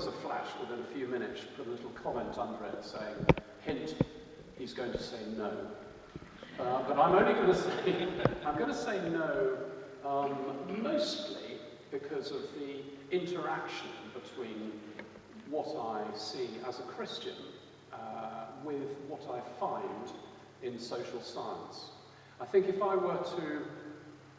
as a flash, within a few minutes, put a little comment under it saying, hint, he's going to say no. But I'm only going to say, I'm going to say no mostly because of the interaction between what I see as a Christian with what I find in social science. I think if I were to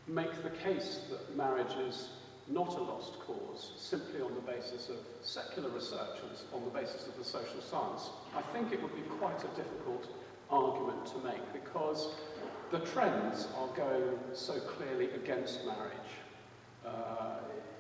make the case that marriage is not a lost cause, simply on the basis of secular research and on the basis of the social science, I think it would be quite a difficult argument to make, because the trends are going so clearly against marriage.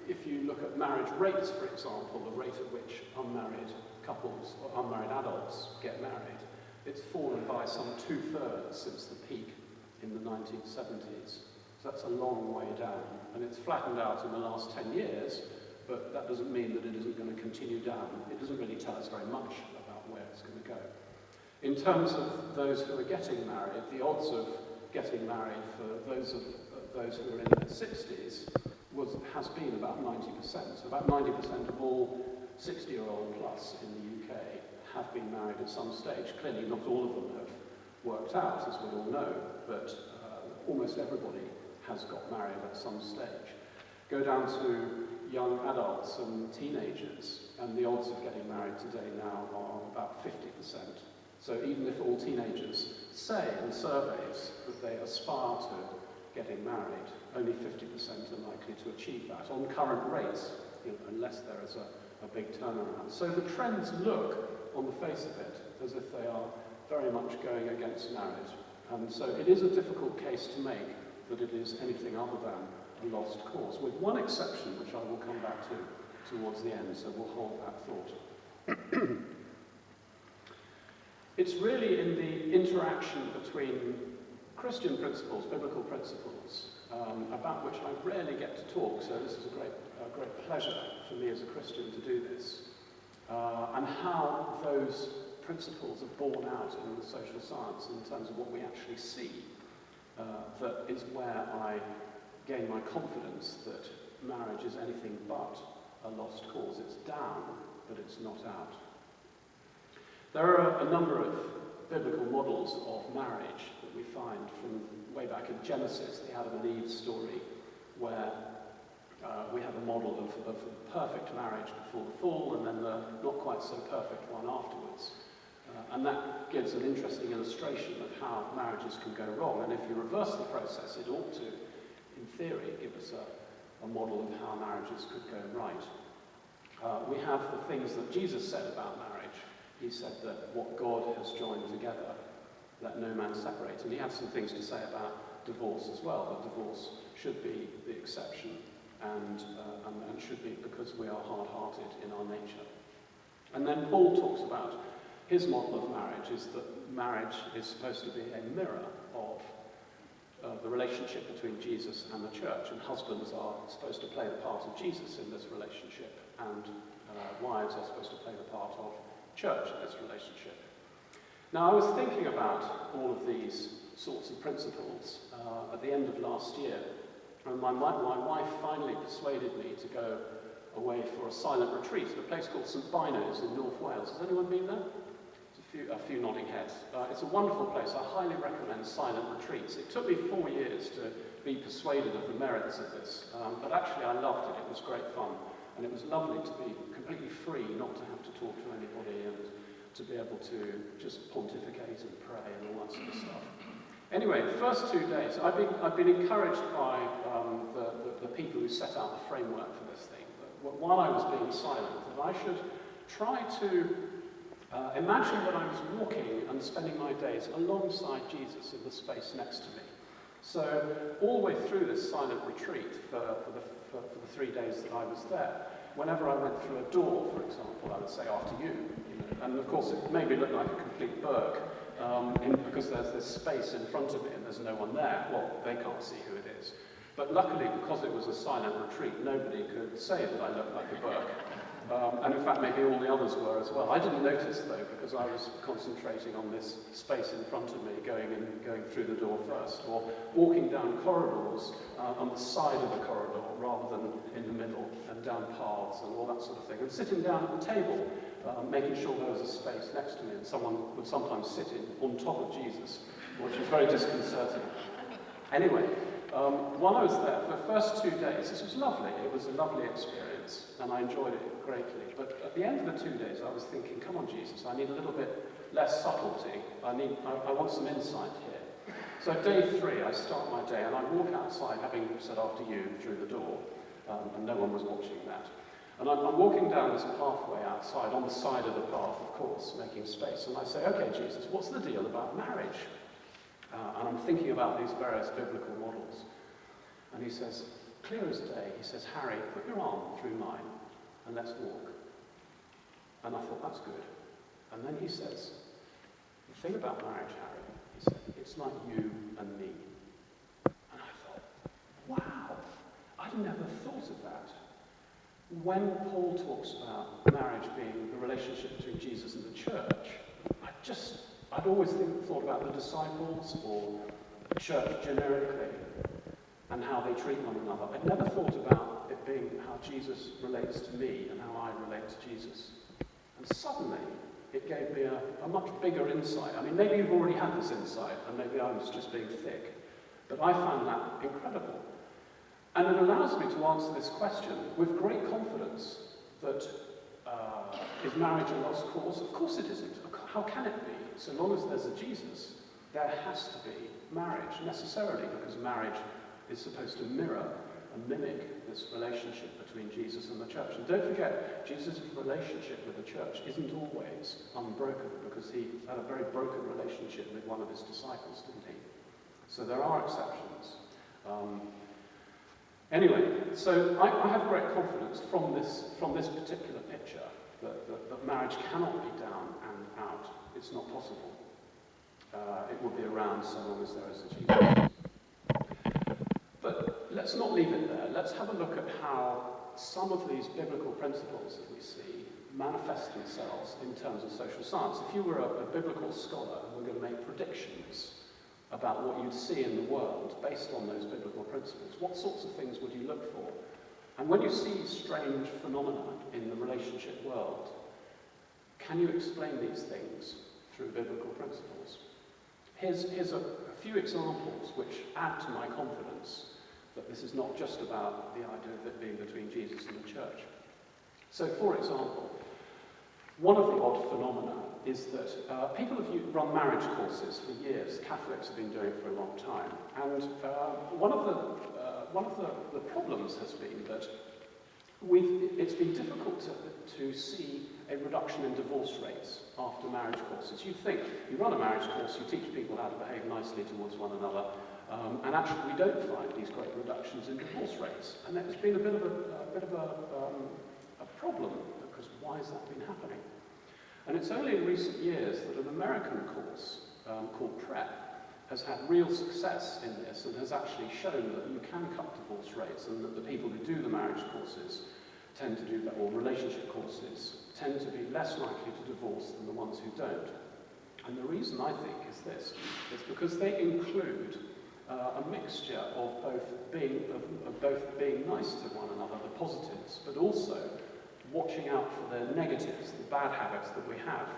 If you look at marriage rates, for example, the rate at which unmarried couples or unmarried adults get married, it's fallen by some 2/3 since the peak in the 1970s. So that's a long way down, and it's flattened out in the last 10 years, but that doesn't mean that it isn't going to continue down. It doesn't really tell us very much about where it's going to go. In terms of those who are getting married, the odds of getting married for those who are in their 60s has been about 90%. So about 90% of all 60-year-old plus in the UK have been married at some stage. Clearly not all of them have worked out, as we all know, but almost everybody has got married at some stage. Go down to young adults and teenagers, and the odds of getting married today now are about 50%. So even if all teenagers say in surveys that they aspire to getting married, only 50% are likely to achieve that on current rates, unless there is a big turnaround. So the trends look, on the face of it, as if they are very much going against marriage. And so it is a difficult case to make that it is anything other than a lost cause, with one exception, which I will come back to towards the end, so we'll hold that thought. It's really in the interaction between Christian principles, biblical principles, about which I rarely get to talk, so this is a great pleasure for me as a Christian to do this, and how those principles are borne out in the social science in terms of what we actually see. That is where I gain my confidence that marriage is anything but a lost cause. It's down, but it's not out. There are a number of biblical models of marriage that we find from way back in Genesis, the Adam and Eve story, where we have a model of perfect marriage before the fall, and then the not quite so perfect one afterwards. And that gives an interesting illustration of how marriages can go wrong. And if you reverse the process, it ought to, in theory, give us a model of how marriages could go right. We have the things that Jesus said about marriage. He said that what God has joined together, let no man separate. And he had some things to say about divorce as well, that divorce should be the exception and should be because we are hard-hearted in our nature. And then Paul talks about his model of marriage is that marriage is supposed to be a mirror of the relationship between Jesus and the church, and husbands are supposed to play the part of Jesus in this relationship, and wives are supposed to play the part of church in this relationship. Now, I was thinking about all of these sorts of principles at the end of last year, and my wife finally persuaded me to go away for a silent retreat at a place called St Bino's in North Wales. Has anyone been there? A few nodding heads. It's a wonderful place. I highly recommend silent retreats. It took me 4 years to be persuaded of the merits of this, but actually I loved it. It was great fun, and it was lovely to be completely free, not to have to talk to anybody, and to be able to just pontificate and pray and all that sort of stuff. Anyway, the first 2 days, I've been encouraged by the people who set out the framework for this thing, that while I was being silent, that I should try to imagine that I was walking and spending my days alongside Jesus in the space next to me. So all the way through this silent retreat for the 3 days that I was there, whenever I went through a door, for example, I would say, after you. And of course it made me look like a complete berg, because there's this space in front of me and there's no one there. Well, they can't see who it is. But luckily, because it was a silent retreat, nobody could say that I looked like a berg. And in fact, maybe all the others were as well. I didn't notice, though, because I was concentrating on this space in front of me, going through the door first, or walking down corridors on the side of the corridor rather than in the middle, and down paths and all that sort of thing. And sitting down at the table, making sure there was a space next to me, and someone would sometimes sit on top of Jesus, which was very disconcerting. Anyway, while I was there, for the first 2 days, this was lovely. It was a lovely experience, and I enjoyed it greatly. But at the end of the 2 days, I was thinking, come on, Jesus, I need a little bit less subtlety. I want some insight here. So day 3, I start my day, and I walk outside, having said after you through the door, and no one was watching that. And I'm walking down this pathway outside, on the side of the path, of course, making space. And I say, okay, Jesus, what's the deal about marriage? And I'm thinking about these various biblical models. And he says, clear as day, he says, Harry, put your arm through mine and let's walk. And I thought, that's good. And then he says, the thing about marriage, Harry, he said, it's like you and me. And I thought, wow, I'd never thought of that. When Paul talks about marriage being the relationship between Jesus and the church, I'd always thought about the disciples or the church generically and how they treat one another. I'd never thought about it being how Jesus relates to me and how I relate to Jesus. And suddenly, it gave me a much bigger insight. I mean, maybe you've already had this insight, and maybe I was just being thick, but I found that incredible. And it allows me to answer this question with great confidence that is marriage a lost cause? Of course it isn't. How can it be? So long as there's a Jesus, there has to be marriage, necessarily, because marriage is supposed to mirror and mimic this relationship between Jesus and the church. And don't forget, Jesus' relationship with the church isn't always unbroken, because he had a very broken relationship with one of his disciples, didn't he? So there are exceptions. Anyway, so I have great confidence from this particular picture that marriage cannot be down and out. It's not possible. It will be around so long as there is a Jesus. But let's not leave it there. Let's have a look at how some of these biblical principles that we see manifest themselves in terms of social science. If you were a biblical scholar and were going to make predictions about what you'd see in the world based on those biblical principles, what sorts of things would you look for? And when you see strange phenomena in the relationship world, can you explain these things through biblical principles? Here's a few examples which add to my confidence that this is not just about the idea of it being between Jesus and the church. So, for example, one of the odd phenomena is that people have run marriage courses for years. Catholics have been doing it for a long time. And one of the problems has been that it's been difficult to see a reduction in divorce rates after marriage courses. You'd think, you run a marriage course, you teach people how to behave nicely towards one another, and actually we don't find these great reductions in divorce rates. And it's been a bit of a problem, because why has that been happening? And it's only in recent years that an American course called PrEP has had real success in this and has actually shown that you can cut divorce rates, and that the people who do the marriage courses tend to do that, or relationship courses tend to be less likely to divorce than the ones who don't. And the reason, I think, is this. It's because they include a mixture of both being nice to one another, the positives, but also watching out for the negatives, the bad habits that we have.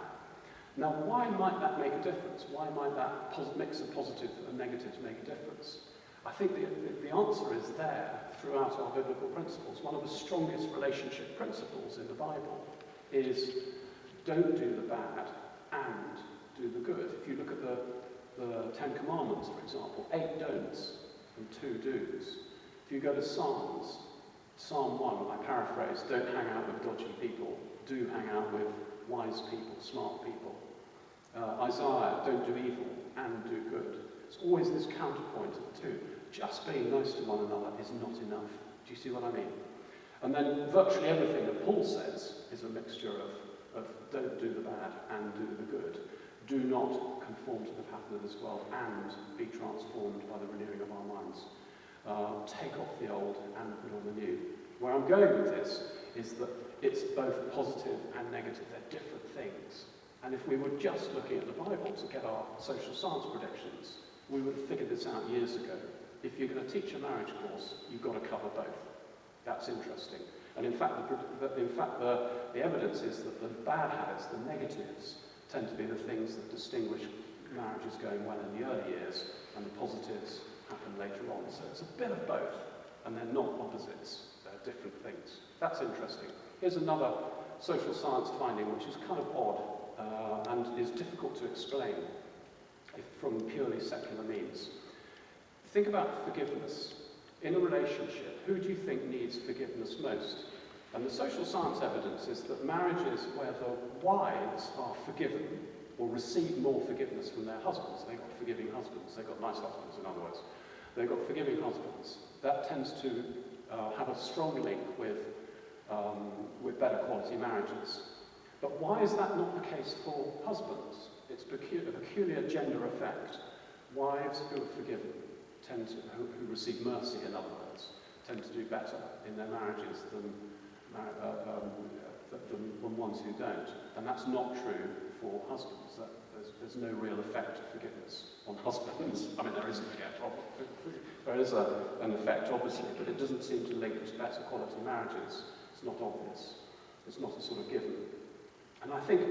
Now, why might that make a difference? Why might that mix of positive and negatives make a difference? I think the answer is there throughout our biblical principles. One of the strongest relationship principles in the Bible is don't do the bad and do the good. If you look at the Ten Commandments, for example, 8 don'ts and 2 do's. If you go to Psalms, Psalm 1, I paraphrase, don't hang out with dodgy people, do hang out with wise people, smart people. Isaiah, don't do evil and do good. It's always this counterpoint of the two. Just being nice to one another is not enough. Do you see what I mean? And then virtually everything that Paul says is a mixture of don't do the bad and do the good. Do not conform to the pattern of this world and be transformed by the renewing of our minds. Take off the old and put on the new. Where I'm going with this is that it's both positive and negative. They're different things. And if we were just looking at the Bible to get our social science predictions, we would have figured this out years ago. If you're going to teach a marriage course, you've got to cover both. That's interesting. And in fact, the evidence is that the bad habits, the negatives, tend to be the things that distinguish marriages going well in the early years, and the positives happen later on. So it's a bit of both, and they're not opposites. They're different things. That's interesting. Here's another social science finding, which is kind of odd and is difficult to explain from purely secular means. Think about forgiveness. In a relationship, who do you think needs forgiveness most? And the social science evidence is that marriages where the wives are forgiven or receive more forgiveness from their husbands, they've got forgiving husbands, they've got nice husbands in other words, they've got forgiving husbands, that tends to have a strong link with better quality marriages. But why is that not the case for husbands? It's a peculiar gender effect. Wives who are forgiven who receive mercy, in other words, tend to do better in their marriages than ones who don't. And that's not true for husbands. There's no real effect of forgiveness on husbands. I mean, there is an effect, obviously, but it doesn't seem to link to better quality marriages. It's not obvious. It's not a sort of given. And I think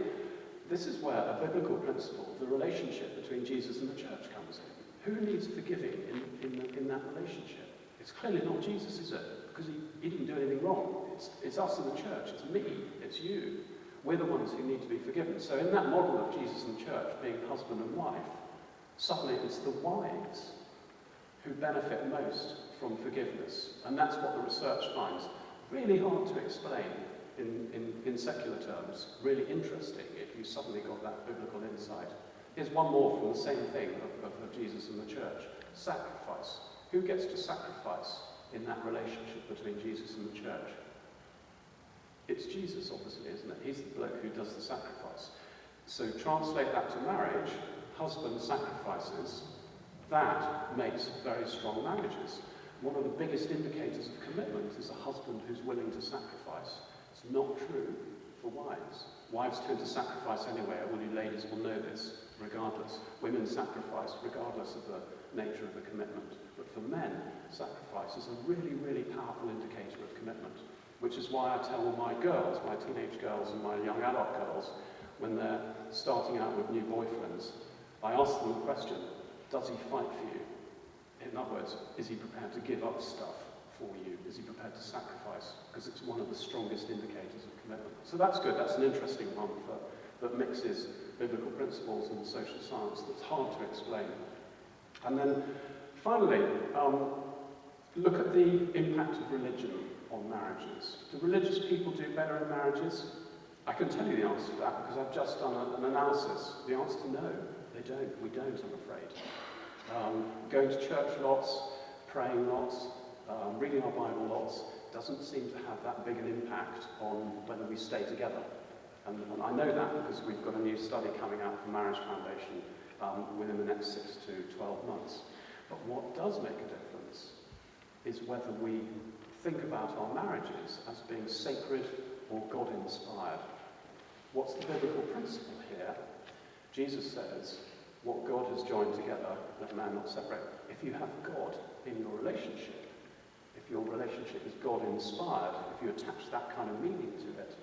this is where a biblical principle, the relationship between Jesus and the church, comes in. Who needs forgiving in that relationship? It's clearly not Jesus, is it? Because he didn't do anything wrong. It's us in the church. It's me. It's you. We're the ones who need to be forgiven. So in that model of Jesus and church being husband and wife, suddenly it's the wives who benefit most from forgiveness. And that's what the research finds. Really hard to explain in secular terms. Really interesting if you suddenly got that biblical insight. Here's one more from the same thing of Jesus and the church. Sacrifice. Who gets to sacrifice in that relationship between Jesus and the church? It's Jesus, obviously, isn't it? He's the bloke who does the sacrifice. So translate that to marriage. Husband sacrifices. That makes very strong marriages. One of the biggest indicators of commitment is a husband who's willing to sacrifice. It's not true for wives. Wives tend to sacrifice anyway. All you ladies will know this, regardless. Women sacrifice regardless of the nature of the commitment. But for men, sacrifice is a really, really powerful indicator of commitment, which is why I tell all my girls, my teenage girls and my young adult girls, when they're starting out with new boyfriends, I ask them the question, does he fight for you? In other words, is he prepared to give up stuff for you? Is he prepared to sacrifice? Because it's one of the strongest indicators of commitment. So that's good. That's an interesting one that mixes biblical principles and social science that's hard to explain. And then finally, look at the impact of religion on marriages. Do religious people do better in marriages? I can tell you the answer to that because I've just done an analysis. The answer is no, they don't. We don't, I'm afraid. Going to church lots, praying lots, reading our Bible lots doesn't seem to have that big an impact on whether we stay together. And I know that because we've got a new study coming out from Marriage Foundation within the next 6 to 12 months. But what does make a difference is whether we think about our marriages as being sacred or God-inspired. What's the biblical principle here? Jesus says, what God has joined together, let man not separate. If you have God in your relationship, if your relationship is God-inspired, if you attach that kind of meaning to it,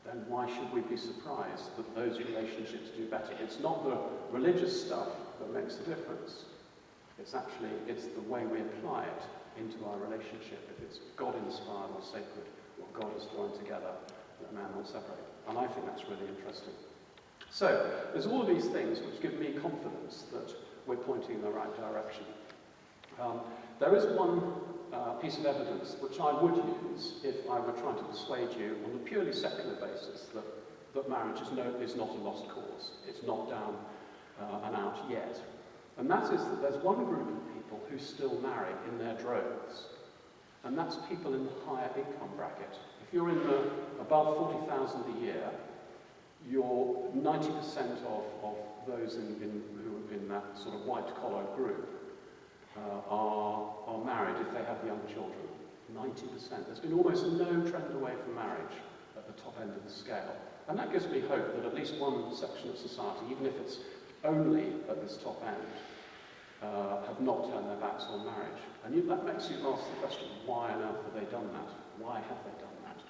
then why should we be surprised that those relationships do better? It's not the religious stuff that makes the difference. It's the way we apply it into our relationship. If it's God-inspired or sacred, what God has joined together, let man not separate. And I think that's really interesting. So, there's all of these things which give me confidence that we're pointing in the right direction. There is one piece of evidence which I would use if I were trying to persuade you on a purely secular basis that marriage is not a lost cause. It's not down and out yet. And that is that there's one group of people who still marry in their droves. And that's people in the higher income bracket. If you're in the above 40,000 a year, you're 90% of those who are in that sort of white-collar group are married if they have young children. 90%. There's been almost no trend away from marriage at the top end of the scale. And that gives me hope that at least one section of society, even if it's only at this top end, have not turned their backs on marriage. And that makes you ask the question, why on earth have they done that? Why have they done that?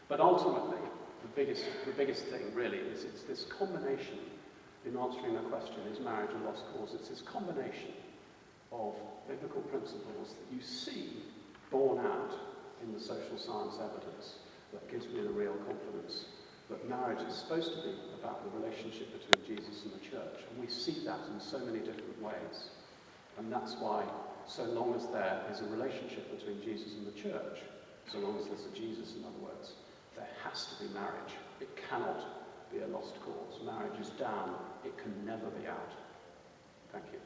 But ultimately, the biggest thing really is it's this combination, in answering the question, is marriage a lost cause? It's this combination of biblical principles that you see borne out in the social science evidence that gives me the real confidence that marriage is supposed to be about the relationship between Jesus and the church. And we see that in so many different ways. And that's why, so long as there is a relationship between Jesus and the church, so long as there's a Jesus, in other words, there has to be marriage. It cannot be a lost cause. Marriage is down. It can never be out. Thank you.